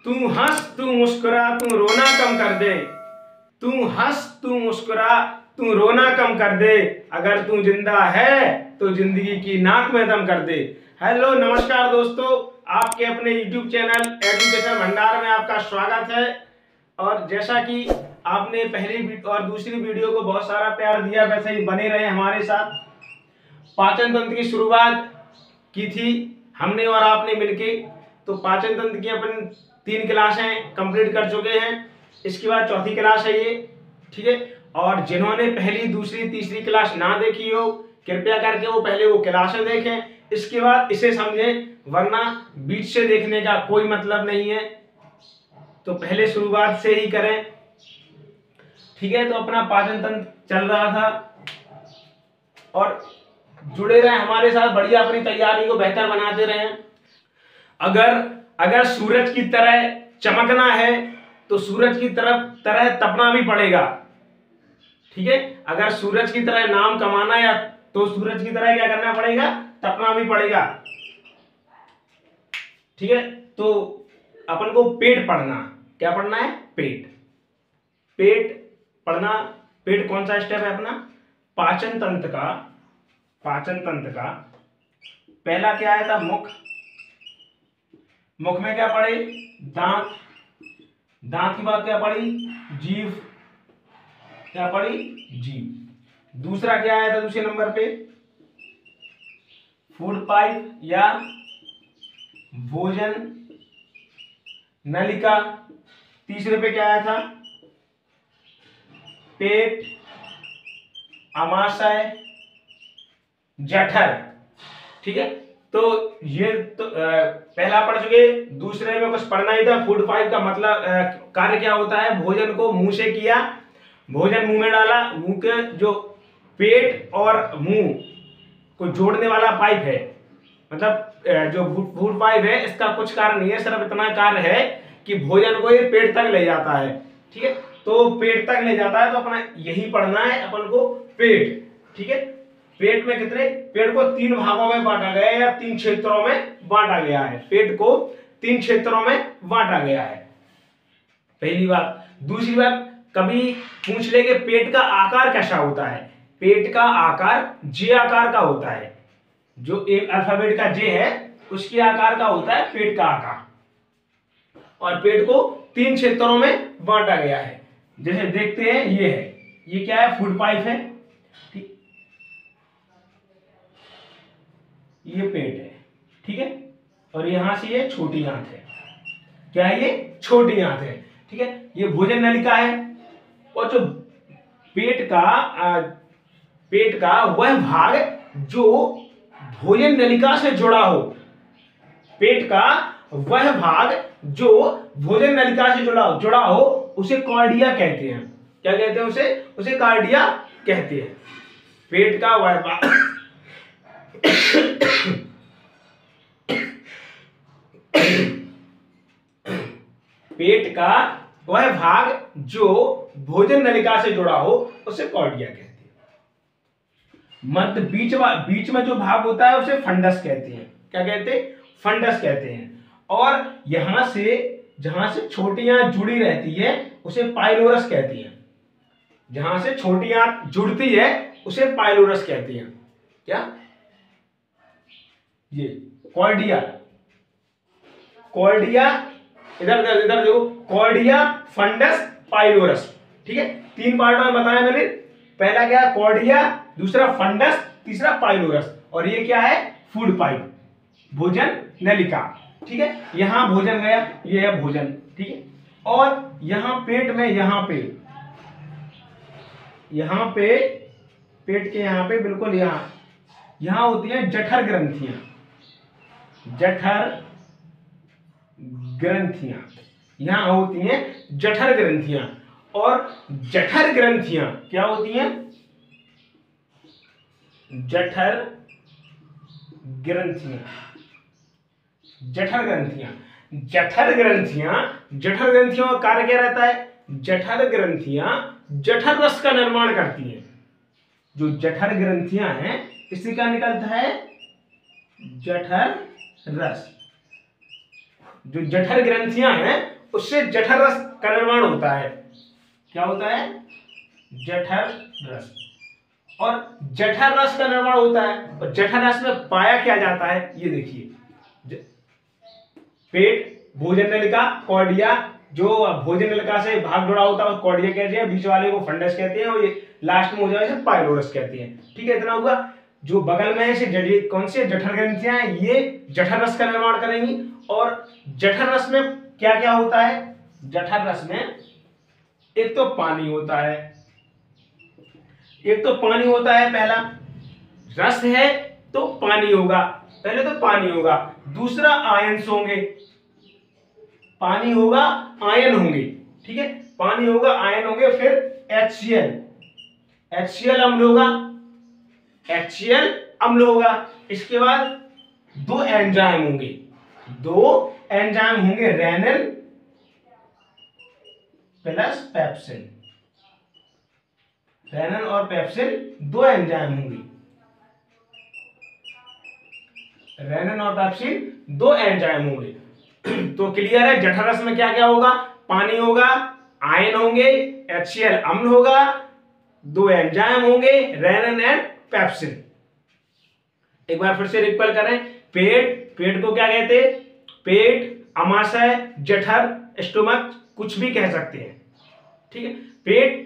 तू हंस तू मुस्कुरा तू रोना कम कर दे, तू हंस तू मुस्कुरा तू रोना कम कर दे, अगर तू जिंदा है तो जिंदगी की नाक में दम कर दे। हेलो नमस्कार दोस्तों, आपके अपने YouTube चैनल एजुकेशन भंडार में आपका स्वागत है। और जैसा कि आपने पहली और दूसरी वीडियो को बहुत सारा प्यार दिया, वैसे ही बने रहे हमारे साथ। पाचन तंत्र की शुरुआत की थी हमने और आपने मिलके, तो पाचन तंत्र की अपन 3 क्लासें कंप्लीट कर चुके हैं। इसके बाद चौथी क्लास है ये, ठीक है। और जिन्होंने पहली दूसरी तीसरी क्लास ना देखी हो, कृपया करके वो पहले वो क्लासें देखें, इसके बाद इसे समझें, वरना बीच से देखने का कोई मतलब नहीं है। तो पहले शुरुआत से ही करें, ठीक है। तो अपना पाचन तंत्र चल रहा था और जुड़े रहे हमारे साथ, बढ़िया अपनी तैयारी को बेहतर बनाते रहें। अगर सूरज की तरह चमकना है तो सूरज की तरह तपना भी पड़ेगा, ठीक है। अगर सूरज की तरह नाम कमाना है तो सूरज की तरह क्या करना पड़ेगा, तपना भी पड़ेगा, ठीक है। तो अपन को पेट पढ़ना, क्या पढ़ना है, पेट पढ़ना। पेट कौन सा स्टेप है अपना, पाचन तंत्र का पहला क्या आया था, मुख में क्या पढ़े, दांत की बात क्या पढ़ी, जीभ, क्या पढ़ी, जीभ। दूसरा क्या आया था दूसरे नंबर पे, फूड पाइप या भोजन नलिका। तीसरे पे क्या आया था, पेट, आमाशय, जठर, ठीक है। तो ये तो पहला पढ़ चुके। दूसरे में कुछ पढ़ना ही था, फूड पाइप का मतलब कार्य क्या होता है, भोजन को मुंह से किया, भोजन मुंह में डाला, मुंह के जो पेट और मुंह को जोड़ने वाला पाइप है, मतलब जो फूड पाइप है, इसका कुछ कार्य नहीं है, सिर्फ इतना कार्य है कि भोजन को ये पेट तक ले जाता है, ठीक है। तो पेट तक ले जाता है, तो अपना यही पढ़ना है अपन को, पेट, ठीक है। पेट में कितने, पेट को 3 भागों में बांटा गया है या 3 क्षेत्रों में बांटा गया है। पेट को 3 क्षेत्रों में बांटा गया है, पहली बात। दूसरी बात, कभी पूछ ले कि पेट का आकार कैसा होता है। पेट का आकार जे आकार का होता है, जो एक अल्फाबेट का जे है उसके आकार का होता है पेट का आकार। और पेट को 3 क्षेत्रों में बांटा गया है, जैसे देखते हैं, ये है, ये क्या है, फूड पाइप है, ठीक, ये पेट है, ठीक है। और यहां से ये छोटी आंत है, क्या है, ये छोटी आंत है, ठीक है। ये भोजन नलिका है। और जो पेट का वह भाग जो भोजन नलिका से जुड़ा हो, पेट का वह भाग जो भोजन नलिका से जुड़ा हो उसे कार्डिया कहते हैं। क्या कहते हैं उसे कार्डिया कहते हैं। पेट का वह भाग पेट का वह भाग जो भोजन नलिका से जुड़ा हो उसे कार्डिया कहते हैं। मध्य बीच में जो भाग होता है उसे फंडस कहते हैं। क्या कहते हैं, फंडस कहते हैं। और यहां से जहां से छोटियां जुड़ी रहती है उसे पाइलोरस कहती हैं। जहां से छोटियां जुड़ती है उसे पाइलोरस कहती हैं। क्या, ये कॉर्डिया, इधर देखो, कॉर्डिया, फंडस, पाइलोरस, ठीक है। 3 पार्ट में बताया मैंने। पहला क्या है, कॉर्डिया, दूसरा फंडस, तीसरा पाइलोरस। और ये क्या है, फूड पाइप, भोजन नलिका, ठीक है। यहां भोजन गया, ये है भोजन, ठीक है। और यहां पेट में, यहां पे पेट के यहां पे बिल्कुल यहां होती है जठर ग्रंथियां, यहां होती हैं जठर ग्रंथियां। और जठर ग्रंथियां क्या होती हैं, जठर ग्रंथियां का कार्य क्या रहता है, जठर ग्रंथियां जठर रस का निर्माण करती हैं। जो जठर ग्रंथियां हैं इसी का निकलता है जठर रस। जो जठर ग्रंथियां हैं उससे जठर रस का निर्माण होता है। क्या होता है? जठर रस। और जठर रस का निर्माण होता है, और जठर रस में पाया क्या जाता है ये देखिए। पेट, भोजन नलिका, कॉर्डिया, जो भोजन नलिका से भाग जुड़ा होता है कॉर्डिया कहते हैं, बीच वाले को फंडस कहते हैं, और ये लास्ट में हो जाए इसे पाइलोरस कहते हैं। ठीक है, इतना हुआ। जो बगल में है कौन सी जठर ग्रंथियां हैं, ये जठर रस का निर्माण करेंगी। और जठर रस में क्या क्या होता है? जठर रस में एक तो पानी होता है, पहला रस है तो पानी होगा, पहले तो पानी होगा। दूसरा आयंस होंगे, पानी होगा आयन होंगे। ठीक है, पानी होगा आयन होंगे। फिर HCl अम्ल होगा, HCl अम्ल होगा। इसके बाद दो एंजाइम होंगे, रेनिन प्लस पेप्सिन। रेनिन और पेप्सिन दो एंजाइम होंगे, तो क्लियर है जठर रस में क्या क्या होगा? पानी होगा, आयन होंगे, HCl अम्ल होगा, दो एंजाइम होंगे, रेनिन एंड पेप्सिन। एक बार फिर से रिकॉल करें। पेट को क्या कहते हैं? पेट, अमाशय, जठर, स्टोमक, कुछ भी कह सकते हैं। ठीक है,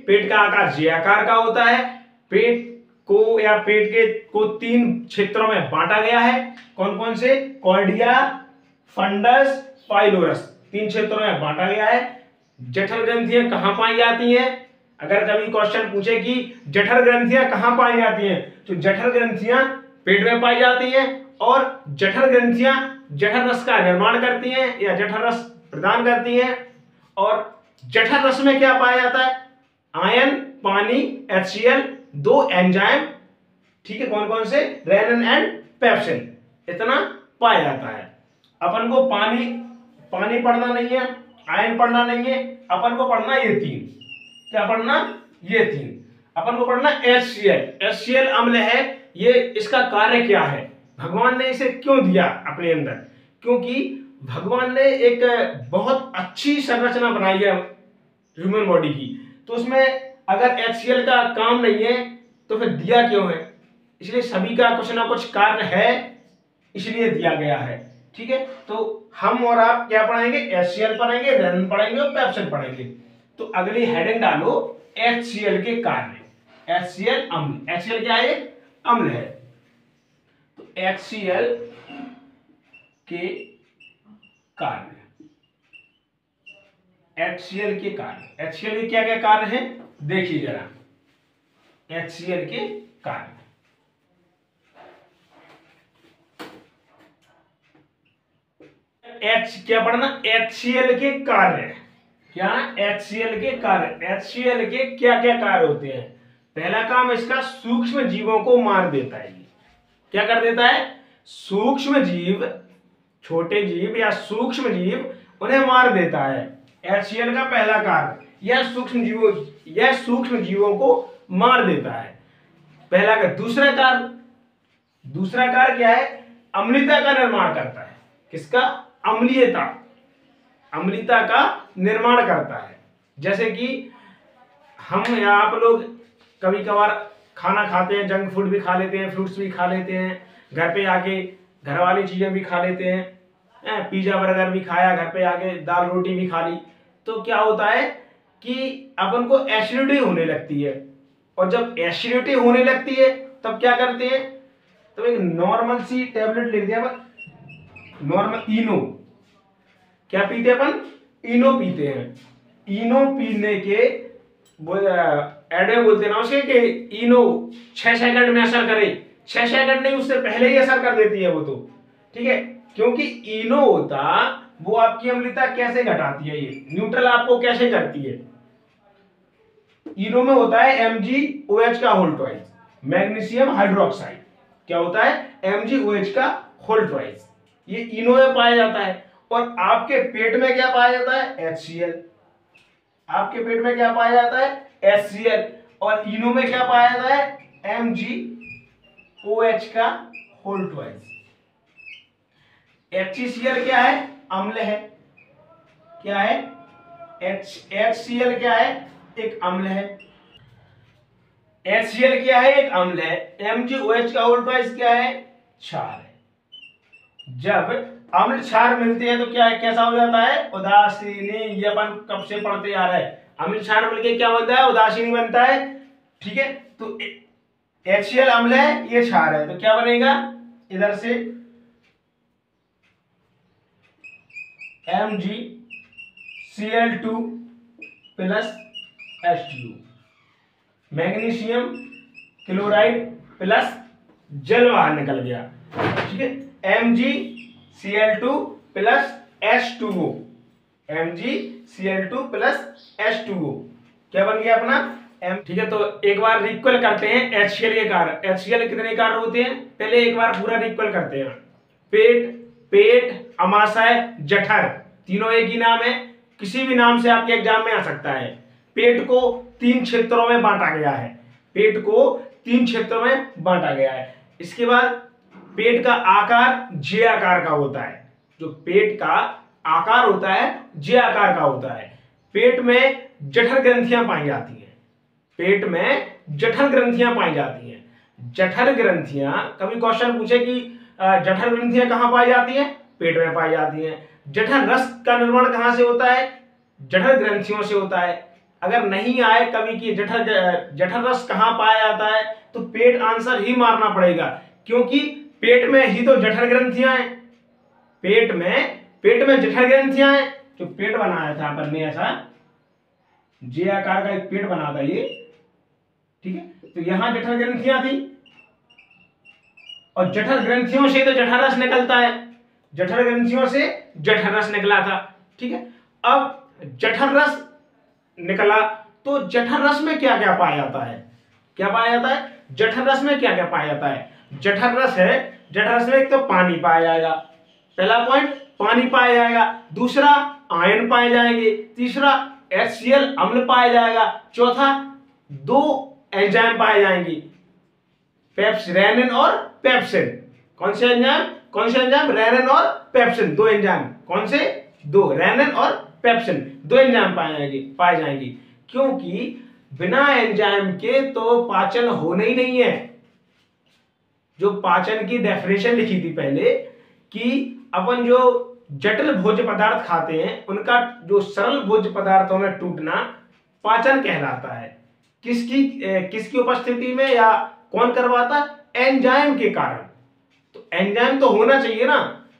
पेट का आकार जे आकार का होता है। पेट को तीन क्षेत्रों में बांटा गया है। कौन कौन से? कॉर्डिया, फंडस, पाइलोरस, तीन क्षेत्रों में बांटा गया है। जठर ग्रंथियां कहां पाई जाती हैं? अगर कभी क्वेश्चन पूछे कि जठर ग्रंथियां कहां पाई जाती हैं, तो जठर ग्रंथियां पेट में पाई जाती हैं, और जठर ग्रंथियां जठर रस का निर्माण करती हैं या जठर रस प्रदान करती हैं। और जठर रस में क्या पाया जाता है? आयन, पानी, HCl, दो एंजाइम। ठीक है, कौन कौन से? रेनिन एंड पेप्सिन, इतना पाया जाता है। अपन को पानी पढ़ना नहीं है, आयन पढ़ना नहीं है, अपन को पढ़ना ये तीन। क्या पढ़ना? ये तीन। अपन को पढ़ना HCl अम्ल है। ये इसका कार्य क्या है? भगवान ने इसे क्यों दिया अपने अंदर? क्योंकि भगवान ने एक बहुत अच्छी संरचना बनाई है ह्यूमन बॉडी की, तो उसमें अगर HCl का काम नहीं है तो फिर दिया क्यों है? इसलिए सभी का कुछ ना कुछ कार्य है, इसलिए दिया गया है। ठीक है, तो हम और आप क्या पढ़ेंगे? HCl पढ़ेंगे, रेनिन पढ़ेंगे और पेप्सिन पढ़ेंगे। तो अगली हेडिंग डालो HCl के कार्य। HCl अम्ल, HCl क्या है? अम्ल है। तो HCl के कार्य, HCl के क्या क्या कार्य हैं देखिए जरा। HCl के कार्य, क्या पढ़ना? HCl के कार्य। क्या? HCl के कार्य। HCl के क्या क्या कार्य होते हैं? पहला काम इसका सूक्ष्म जीवों को मार देता है। क्या कर देता है? सूक्ष्म जीव, छोटे जीव या सूक्ष्म जीव, उन्हें मार देता है। HCl का पहला कार्य यह सूक्ष्म जीवों को मार देता है, पहला कार्य। दूसरा कार्य क्या है? अम्लता का निर्माण करता है। किसका? अम्लता का निर्माण करता है। जैसे कि हम या आप लोग कभी कभार खाना खाते हैं, जंक फूड भी खा लेते हैं, फ्रूट्स भी खा लेते हैं, घर पे आके घर वाली चीजें भी खा लेते हैं, पिज्जा बर्गर भी खाया, घर पे आके दाल रोटी भी खा ली, तो क्या होता है कि अपन को एसिडिटी होने लगती है। और जब एसिडिटी होने लगती है तब क्या करते हैं? तो एक नॉर्मल सी टेबलेट लिख दिया, नॉर्मल इनो। क्या पीते अपन? इनो पीते हैं। इनो पीने के एडवे बोलते ना उसे कि इनो 6 सेकंड में असर करे। 6 सेकंड नहीं, उससे पहले ही असर कर देती है वो तो। ठीक है, क्योंकि इनो होता वो आपकी अम्लता कैसे घटाती है, ये न्यूट्रल आपको कैसे करती है? इनो में होता है MgOH का होल ट्वाइस, मैग्नीशियम हाइड्रोक्साइड। क्या होता है? MgOH का होल ट्वाइस, ये इनो में पाया जाता है। और आपके पेट में क्या पाया जाता है? HCl। आपके पेट में क्या पाया जाता है? HCl। और इनो में क्या पाया जाता है? MgOH का होल ट्वाइस। HCl क्या है? अम्ल है। क्या है? HCl क्या है? एक अम्ल है। HCl क्या है? एक अम्ल है। MgOH का होल ट्वाइस क्या है? क्षार है। जब अम्ल क्षार मिलते हैं तो क्या है, कैसा हो जाता है? उदासीनी। ये अपन कब से पढ़ते आ रहे हैं। अम्ल क्षार मिलके क्या बनता है? उदासीनी बनता है। ठीक है, तो HCl अम्ल है, ये क्षार है, तो क्या बनेगा इधर से MgCl2 plus H2O, magnesium chloride plus जल बाहर निकल गया। ठीक है, MgCl2 plus H2O, MgCl2 plus H2O क्या बन गया अपना ठीक है, तो एक बार रिक्वल करते हैं HCl के कार्य। HCl कितने कार्य होते हैं, पहले एक बार पूरा रिक्वल करते हैं। पेट, पेट, अमाशय, जठर, तीनों एक ही नाम है, किसी भी नाम से आपके एग्जाम में आ सकता है। पेट को 3 क्षेत्रों में बांटा गया है, पेट को 3 क्षेत्रों में बांटा गया है। इसके बाद पेट का आकार जे आकार का होता है, जो पेट का आकार होता है जे आकार का होता है। पेट में जठर ग्रंथियां पाई जाती हैं, पेट में जठर ग्रंथियां पाई जाती हैं। जठर ग्रंथियां, कभी क्वेश्चन पूछे कि जठर ग्रंथियां कहां पाई जाती हैं? पेट में पाई जाती हैं। जठर रस का निर्माण कहां से होता है? जठर ग्रंथियों से होता है। अगर नहीं आए कभी कि जठर रस कहां पाया जाता है, तो पेट आंसर ही मारना पड़ेगा, क्योंकि पेट में ही तो जठर ग्रंथियां हैं। पेट में जठर ग्रंथियां हैं। जो पेट बनाया था अपन ने, ऐसा जे आकार का एक पेट बना था ये, ठीक है, तो यहां जठर ग्रंथियां थी, और जठर ग्रंथियों से तो जठर रस निकलता है, जठर ग्रंथियों से जठर रस निकला था। ठीक है, अब जठर रस निकला तो जठर रस में क्या क्या पाया जाता है? क्या पाया जाता है जठर रस में? क्या क्या पाया जाता है? जठर रस है, जठर रस में एक तो पानी पाया जाएगा, पहला पॉइंट पानी पाया जाएगा, दूसरा आयन पाए जाएंगे, तीसरा HCl अम्ल पाया जाएगा, चौथा 2 एंजाइम पाए जाएंगे, रेनिन और पेप्सिन। कौन से एंजाइम? कौन से एंजाइम? रेनिन और पेप्सिन, 2 एंजाइम। कौन से? 2, रेनिन और पेप्सिन, 2 एंजाइम पाए जाएंगे, क्योंकि बिना एंजाइम के तो पाचन होना ही नहीं है। जो पाचन की डेफिनेशन लिखी थी पहले कि अपन जो जटिल भोज्य पदार्थ खाते हैं उनका जो सरल भोज्य पदार्थों में टूटना पाचन कहलाता है। किसकी उपस्थिति में, या कौन करवाता? एंजाइम के कारण। तो एंजाइम तो होना चाहिए ना,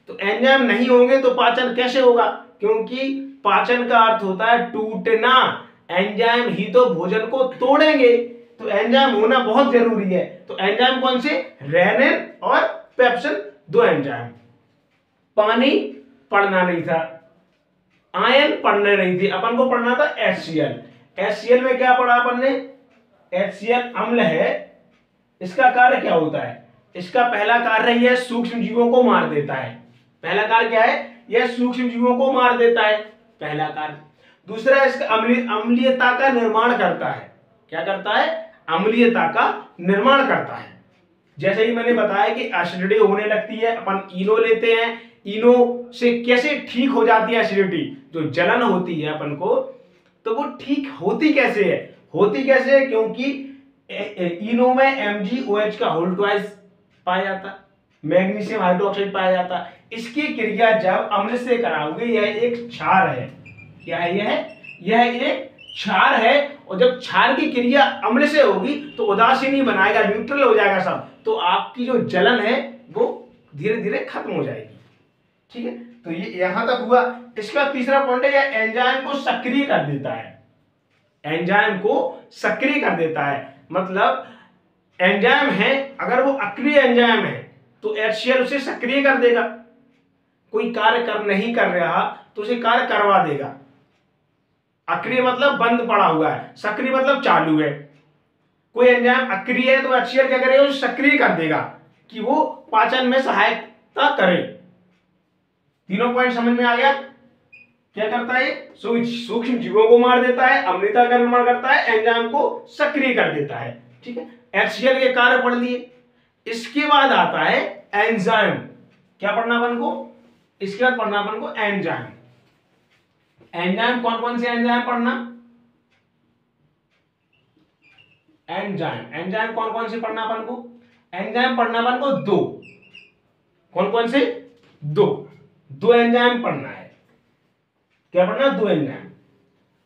तो एंजाइम नहीं होंगे तो पाचन कैसे होगा? क्योंकि पाचन का अर्थ होता है टूटना, एंजाइम ही तो भोजन को तोड़ेंगे, तो एंजाइम होना बहुत जरूरी है। तो एंजाइम कौन से? रेनिन और पेप्सिन, 2 एंजाइम। पानी पढ़ना नहीं था, आयन पढ़ने नहीं थी, अपन को पढ़ना था HCl। HCl में क्या पढ़ा अपन ने? HCl अम्ल है, इसका कार्य क्या होता है? इसका पहला कार्य यह सूक्ष्म जीवों को मार देता है। पहला कार्य क्या है? यह सूक्ष्म जीवों को मार देता है, पहला कार्य। दूसरा, इसका अम्लीयता का निर्माण करता है। क्या करता है? अम्लीयता का निर्माण करता है। जैसे ही मैंने बताया कि एसिडिटी होने लगती है, अपन इनो लेते हैं, इनो से कैसे ठीक हो जाती है एसिडिटी, जो जलन होती है अपन को, तो वो ठीक होती कैसे है? होती कैसे है? क्योंकि इनो में MgOH का होल ट्वाइस पाया जाता, मैग्नीशियम हाइड्रोक्साइड पाया जाता। इसकी क्रिया जब अम्ल से कराओगे, यह एक क्षार है। क्या है यह एक क्षार है, और जब क्षार की क्रिया अम्ल से होगी तो उदासीनी बनाएगा, न्यूट्रल हो जाएगा सब, तो आपकी जो जलन है वो धीरे धीरे खत्म हो जाएगी। ठीक है, तो ये यहां तक हुआ। इसका तीसरा पॉइंट है, यह एंजाइम को सक्रिय कर देता है। एंजाइम को सक्रिय कर देता है, मतलब एंजाइम है, अगर वो अक्रिय एंजाइम है तो HCl उसे सक्रिय कर देगा। कोई कार्य नहीं कर रहा तो उसे कार्य करवा देगा। अक्रिय मतलब बंद पड़ा हुआ है, सक्रिय मतलब चालू है। कोई एंजाइम अक्रिय है तो HCl क्या करेगा? उसे सक्रिय कर देगा कि वो पाचन में सहायता करे। तीनों पॉइंट समझ में आ गया? क्या करता है? सूक्ष्म जीवों को मार देता है, अम्लता का निर्माण करता है, एंजाइम को सक्रिय कर देता है। ठीक है, HCl के कार्य पढ़ लिए। इसके बाद आता है एंजाइम। क्या पढ़ना अपन को? इसके बाद पढ़ना अपन को एंजाइम। एंजाइम कौन कौन से एंजाइम पढ़ना, एंजाइम कौन कौन से पढ़ना अपन को, एंजाइम पढ़ना अपन को दो, कौन कौन से, दो एंजाइम पढ़ना है। क्या पढ़ना, दो एंजाइम।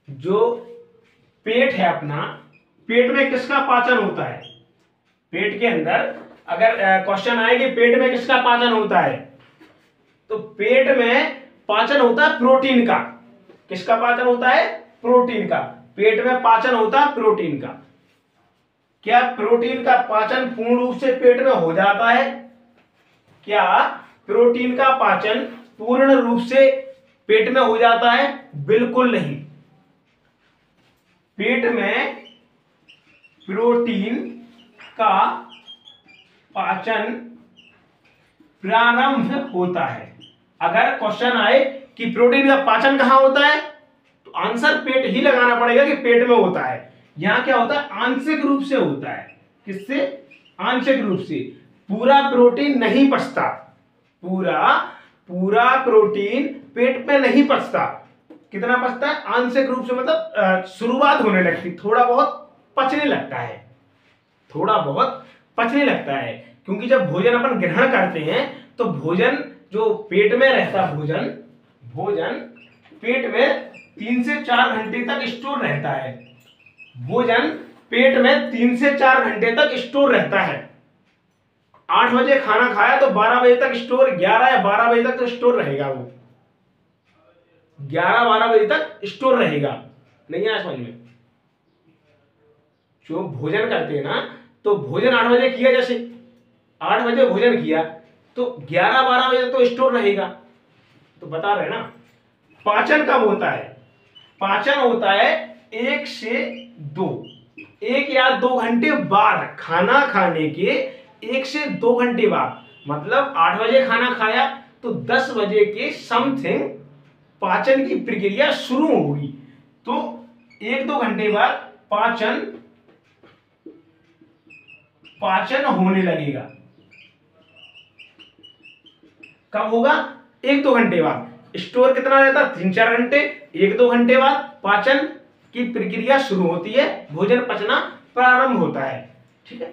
जो पेट है अपना, पेट में किसका पाचन होता है, पेट के अंदर अगर क्वेश्चन आए कि पेट में किसका पाचन होता है, तो पेट में पाचन होता है प्रोटीन का। किसका पाचन होता है, प्रोटीन का। पेट में पाचन होता है प्रोटीन का। क्या प्रोटीन का पाचन पूर्ण रूप से पेट में हो जाता है, क्या प्रोटीन का पाचन पूर्ण रूप से पेट में हो जाता है, बिल्कुल नहीं। पेट में प्रोटीन का पाचन प्रारंभ होता है। अगर क्वेश्चन आए कि प्रोटीन का पाचन कहां होता है, तो आंसर पेट ही लगाना पड़ेगा कि पेट में होता है। यहां क्या होता है, आंशिक रूप से होता है। किससे, आंशिक रूप से। पूरा प्रोटीन नहीं पचता, पूरा प्रोटीन पेट में नहीं पचता। कितना पचता है, आंशिक रूप से, मतलब शुरुआत होने लगती, थोड़ा बहुत पचने लगता है, थोड़ा बहुत पचने लगता है। क्योंकि जब भोजन अपन ग्रहण करते हैं तो भोजन जो पेट में रहता, भोजन पेट में 3 से 4 घंटे तक स्टोर रहता है। भोजन पेट में 3 से 4 घंटे तक स्टोर रहता है। 8 बजे खाना खाया तो 12 बजे तक स्टोर, 11 या 12 बजे तक तो स्टोर रहेगा, वो 11-12 बजे तक स्टोर रहेगा। नहीं आया समझ में, जो भोजन करते हैं ना, तो भोजन 8 बजे किया, जैसे 8 बजे भोजन किया तो 11-12 बजे तो स्टोर रहेगा। तो बता रहे ना, पाचन कब होता है, पाचन होता है 1 से 2, 1 या 2 घंटे बाद, खाना खाने के 1 से 2 घंटे बाद। मतलब 8 बजे खाना खाया तो 10 बजे के समथिंग पाचन की प्रक्रिया शुरू होगी। तो 1-2 घंटे बाद पाचन होने लगेगा। कब होगा, 1-2 घंटे बाद। स्टोर कितना रहता है, 3-4 घंटे। 1-2 घंटे बाद पाचन की प्रक्रिया शुरू होती है, भोजन पचना प्रारंभ होता है। ठीक है,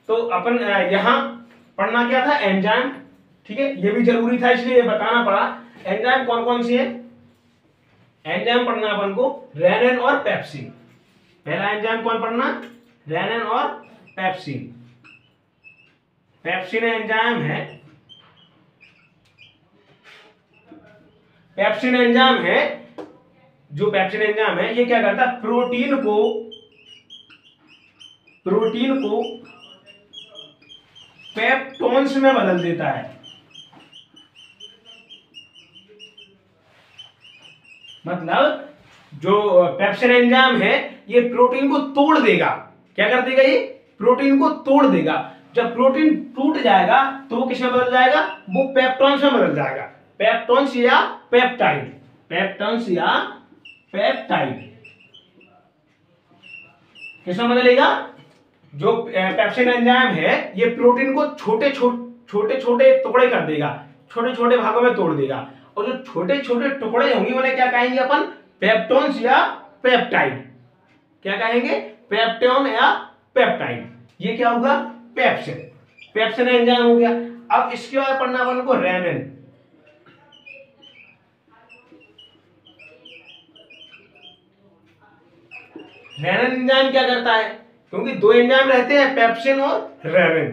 तो अपन यहां पढ़ना क्या था, एंजाइम। ठीक है, ये भी जरूरी था इसलिए ये बताना पड़ा। एंजाइम कौन कौन सी है, एंजाइम पढ़ना अपन को रेनिन और पेप्सिन। पहला एंजाइम कौन पढ़ना, रेनिन और पेप्सिन। पेप्सिन एंजाइम है, पेप्सिन एंजाइम है, जो पेप्सिन एंजाइम है ये क्या करता है, प्रोटीन को पेप्टोन्स में बदल देता है। मतलब जो पेप्सिन एंजाइम है ये प्रोटीन को तोड़ देगा। क्या कर देगा, ये प्रोटीन को तोड़ देगा। जब प्रोटीन टूट जाएगा तो वो किसमें बदल जाएगा, वो पेप्टोन्स में बदल जाएगा। पेप्टोन्स या पेप्टाइड, पेप्टोन्स या पेप्टाइड किसमें बदलेगा, जो पेप्सिन एंजाइम है ये प्रोटीन को छोटे छोटे टुकड़े कर देगा, छोटे छोटे भागों में तोड़ देगा। और जो छोटे छोटे टुकड़े होंगे उन्हें क्या कहेंगे अपन, पेप्टोन्स या पेप्टाइड। क्या कहेंगे, पेप्टोन या पेप्टाइड। ये क्या होगा, पेप्सिन, पेप्सिन एंजाइम हो गया। अब इसके बाद पढ़ना अपन को रेनिन। रेनिन एंजाइम क्या करता है, क्योंकि 2 एंजाइम रहते हैं, पेप्सिन और रेनिन।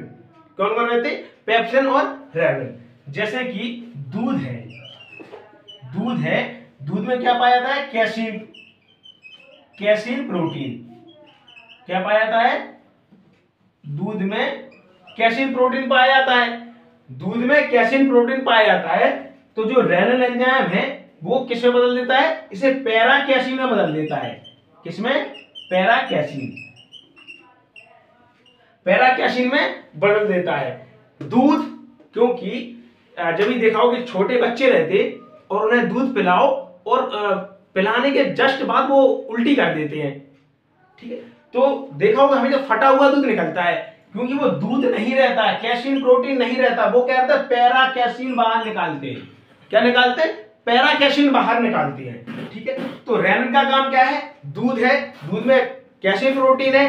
कौन कौन रहते हैं, पेप्सिन और रेनिन। जैसे कि दूध है, दूध में क्या पाया जाता है, कैसीन प्रोटीन। क्या पाया जाता है, दूध में कैसीन प्रोटीन पाया जाता है। दूध में कैसीन प्रोटीन पाया जाता है, तो जो रेनिन एंजाइम है वो किसमें बदल देता है, इसे पैरा कैसीन में बदल देता है। किसमें, पैरा कैसीन में बदल देता है दूध। क्योंकि जब भी देखा हो कि छोटे बच्चे रहते और उन्हें दूध पिलाओ और पिलाने के जस्ट बाद वो उल्टी कर देते हैं। ठीक है, तो देखा होगा हमें जब फटा हुआ दूध निकलता है, क्योंकि वो दूध नहीं रहता है, कैसीन प्रोटीन नहीं रहता, वो क्या करता है, पैरा कैसीन बाहर निकालते हैं। क्या निकालते हैं, पैरा कैसीन बाहर निकालते हैं। ठीक है, तो रेनिन का काम क्या है? दूध है, दूध में कैसीन प्रोटीन है,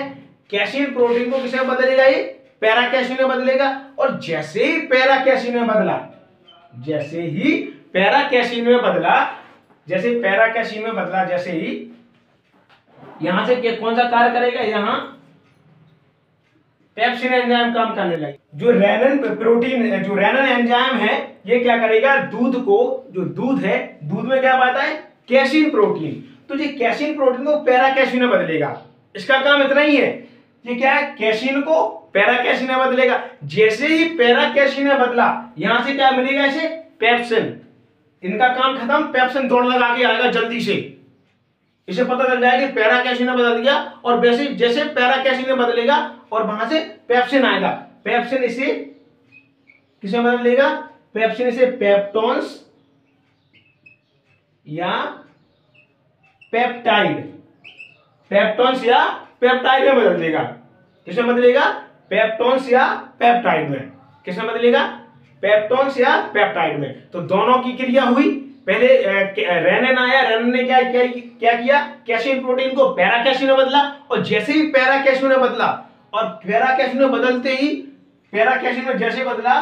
कैसीन प्रोटीन को किसमें बदलेगा? ये पैरा कैसीन में बदलेगा। और जैसे ही पैरा कैसीन में बदला, जैसे ही पैरा कैसीन में बदला, जैसे पैरा कैसीन में बदला, जैसे ही यहां से कौन सा कार्य करेगा? यहां पेप्सिन एंजाइम काम करने लगे। जो रेनिन प्रोटीन, जो रेनिन एंजाइम है, ये क्या करेगा? दूध को, जो दूध है, दूध में क्या पाता है? Casein protein. तो ये कैसीन प्रोटीन को पैरा कैसीन में बदलेगा। इसका काम इतना ही है। ये क्या है? कैसीन को पैरा कैसीन में बदलेगा। जैसे ही पैरा कैसीन में बदला, यहां से क्या मिलेगा? इसे पेप्सिन। इनका काम खत्म, पेप्सिन दौड़ लगा के आएगा जल्दी से। इसे पता चल जाएगा कि पैरा कैसीन में बदल गया, और वैसे जैसे पैरा कैसीन में बदलेगा और वहां से पेप्सिन आएगा, पेप्सिन इसे किसे बदलेगा? पेप्सिन इसे पेप्टोन्स या पेप्टाइड, पेप्टोन्स या पेप्टाइड में बदल देगा। किसमें बदलेगा? पेप्टोन्स या पेप्टाइड में। किसमें बदलेगा? पेप्टोन्स या पेप्टाइड में। तो दोनों की क्रिया हुई। पहले रेनिन आया, रेनिन ने क्या किया? कैसीन प्रोटीन को पैरा कैसीन में बदला, और जैसे ही पैरा कैसीन में बदला, और पैरा कैसीन में बदलते ही, पैरा कैसीन में जैसे बदला,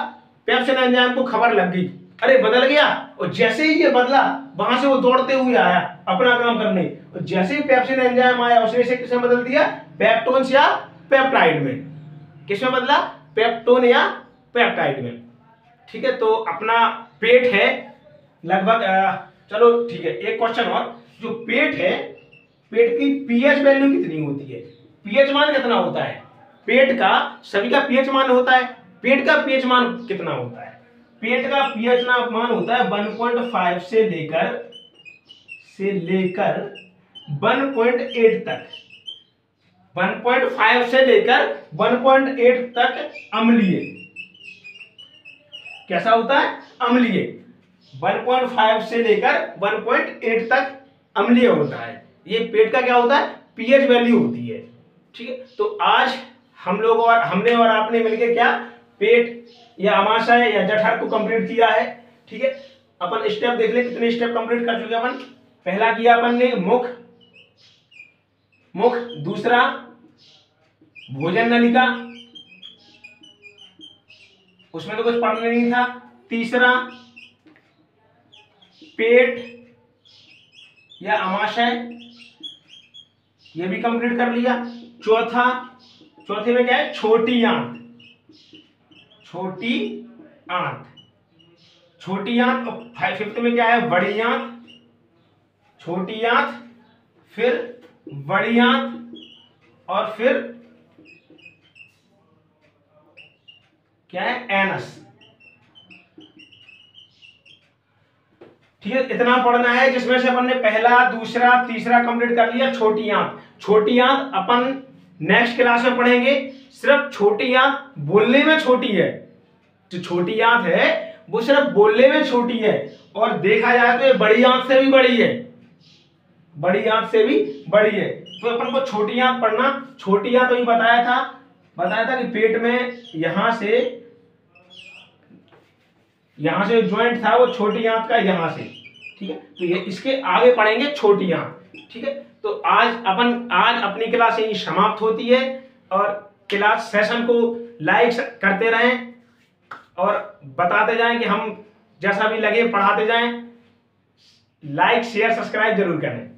पेप्सिन एंजाइम को खबर लग गई, अरे बदल गया। और जैसे ही ये बदला, वहां से वो दौड़ते हुए आया अपना काम करने, और जैसे ही पेप्सिन एंजाइम आया, उसने इसे किसमें बदल दिया? पेप्टोन्स या पेप्टाइड में। किसमें बदला? पेप्टोन या पेप्टाइड में। ठीक है, तो अपना पेट है लगभग, चलो ठीक है, एक क्वेश्चन और। जो पेट है, पेट की पीएच वैल्यू कितनी होती है? पीएच मान कितना होता है? पेट का, सभी का पीएच मान होता है, पेट का पीएच मान कितना होता है? पेट का पीएच मान होता है 1.5 से लेकर 1.8 तक। 1.5 से लेकर 1.8 तक अम्लीय। कैसा होता है? अम्लीय। 1.5 से लेकर 1.8 तक अम्लीय होता है। ये पेट का क्या होता है? पीएच वैल्यू होती है। ठीक है, तो आज हम लोग और हमने और आपने मिलकर क्या पेट या आमाशय या जठर को कंप्लीट किया है। ठीक है, अपन स्टेप देख ले, कितने स्टेप कंप्लीट कर चुके अपन। पहला किया अपन ने मुख, दूसरा भोजन नलिका, उसमें तो कुछ पढ़ने नहीं था। तीसरा पेट या आमाशय, ये भी कंप्लीट कर लिया। चौथे में क्या है? छोटी आंत, छोटी आंत। और फिफ्थ में क्या है? बड़ी आंत, छोटी आंत, फिर बड़ी आंत, और फिर क्या है? एनस। ठीक है, इतना पढ़ना है, जिसमें से अपन ने पहला, दूसरा, तीसरा कंप्लीट कर लिया। छोटी आंत, छोटी आंत अपन नेक्स्ट क्लास में पढ़ेंगे। सिर्फ छोटी आंत बोलने में छोटी है, जो छोटी आंत है वो सिर्फ बोलने में छोटी है, और देखा जाए तो ये बड़ी आंत से भी बड़ी है, बड़ी आंत से भी बड़ी है। तो अपन को छोटी आंत पढ़ना। छोटी आंत तो बताया था कि पेट में यहां से ज्वाइंट था, वो छोटी आंत का यहां से। ठीक है, तो ये इसके आगे पढ़ेंगे छोटी आंत। ठीक है, तो आज अपनी क्लास यही समाप्त होती है, और क्लास सेशन को लाइक करते रहें और बताते जाएं कि हम जैसा भी लगे पढ़ाते जाएं। लाइक, शेयर, सब्सक्राइब जरूर करें।